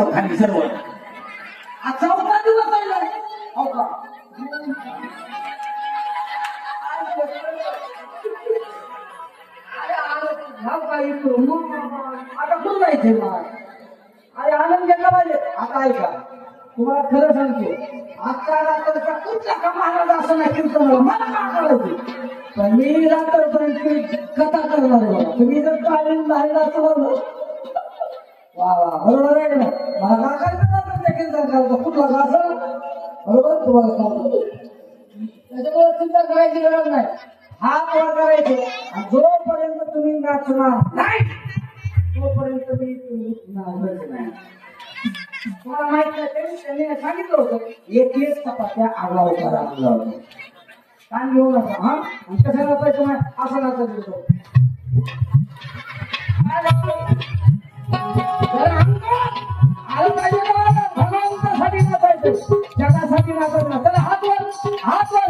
पडतो खाली सर्व. आज 14 दिवस आहे. हो का? आता कुठं जायचंय मला? अरे आनंद घेतला पाहिजे. आता ऐका, तुम्हाला खरं सांगतो, आता रात्रीचा कुठला का महाराज असं नाही कीर्तन मला का करायचं. पण मी रात्रपर्यंत कथा करणार आहे बघा. तुम्ही जर चालेल नाही असं बोललो वा वा बरोबर आहे ना. मला का करायचं कीर्तन करायचं कुठला का असं बरोबर तुम्हाला सांगतो. त्याच्यामुळे चिंता करायची गरज नाही. हात वर करायचे आणि जोपर्यंत तुम्ही नाचणार नाही तोपर्यंत मी तुम्ही नाचत नाही. तुम्हाला माहित नाही त्यांनी सांगितलं होतं एक चपात्या आगाव करा म्हणलं. कान घेऊ नका. हा आणि कसं नाचायचं नाही असं नाचत होतो. आलं पाहिजे का भगवंतासाठी नाचायचं जगासाठी नाचत ना. त्याला हात वर